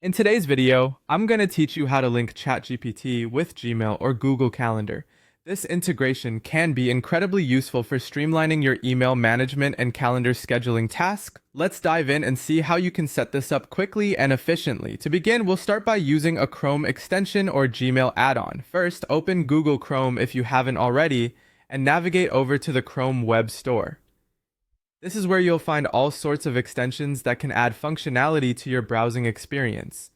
In today's video, I'm going to teach you how to link ChatGPT with Gmail or Google Calendar. This integration can be incredibly useful for streamlining your email management and calendar scheduling tasks. Let's dive in and see how you can set this up quickly and efficiently. To begin, we'll start by using a Chrome extension or Gmail add-on. First, open Google Chrome if you haven't already, and navigate over to the Chrome Web Store. This is where you'll find all sorts of extensions that can add functionality to your browsing experience.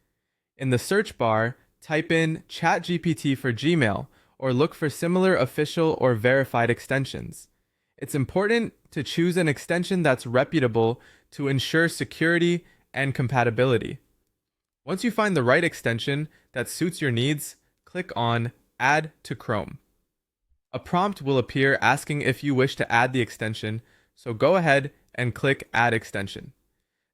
In the search bar, type in ChatGPT for Gmail or look for similar official or verified extensions. It's important to choose an extension that's reputable to ensure security and compatibility. Once you find the right extension that suits your needs, click on Add to Chrome. A prompt will appear asking if you wish to add the extension, so go ahead and click Add Extension.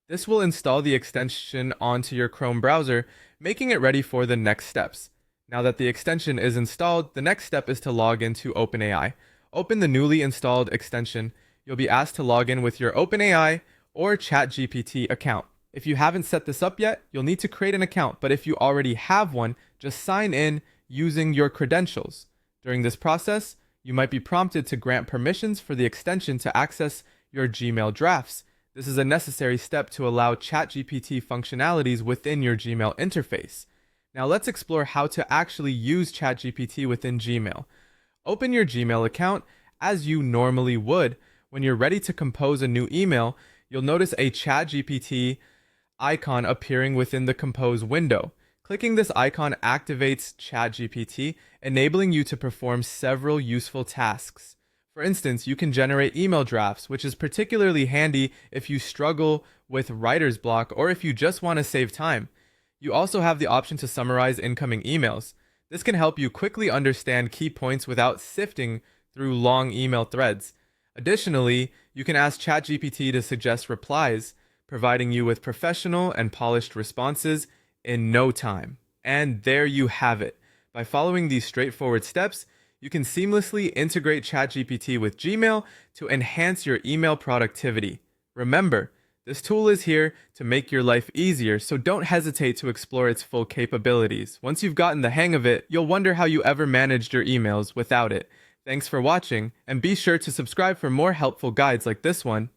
This will install the extension onto your Chrome browser, making it ready for the next steps. Now that the extension is installed, the next step is to log into OpenAI. Open the newly installed extension. You'll be asked to log in with your OpenAI or ChatGPT account. If you haven't set this up yet, you'll need to create an account, but if you already have one, just sign in using your credentials. During this process, you might be prompted to grant permissions for the extension to access your Gmail drafts. This is a necessary step to allow ChatGPT functionalities within your Gmail interface. Now let's explore how to actually use ChatGPT within Gmail. Open your Gmail account as you normally would. When you're ready to compose a new email, you'll notice a ChatGPT icon appearing within the Compose window. Clicking this icon activates ChatGPT, enabling you to perform several useful tasks. For instance, you can generate email drafts, which is particularly handy if you struggle with writer's block or if you just want to save time. You also have the option to summarize incoming emails. This can help you quickly understand key points without sifting through long email threads. Additionally, you can ask ChatGPT to suggest replies, providing you with professional and polished responses in no time. And there you have it. By following these straightforward steps, you can seamlessly integrate ChatGPT with Gmail to enhance your email productivity. Remember, this tool is here to make your life easier, so don't hesitate to explore its full capabilities. Once you've gotten the hang of it, you'll wonder how you ever managed your emails without it. Thanks for watching, and be sure to subscribe for more helpful guides like this one.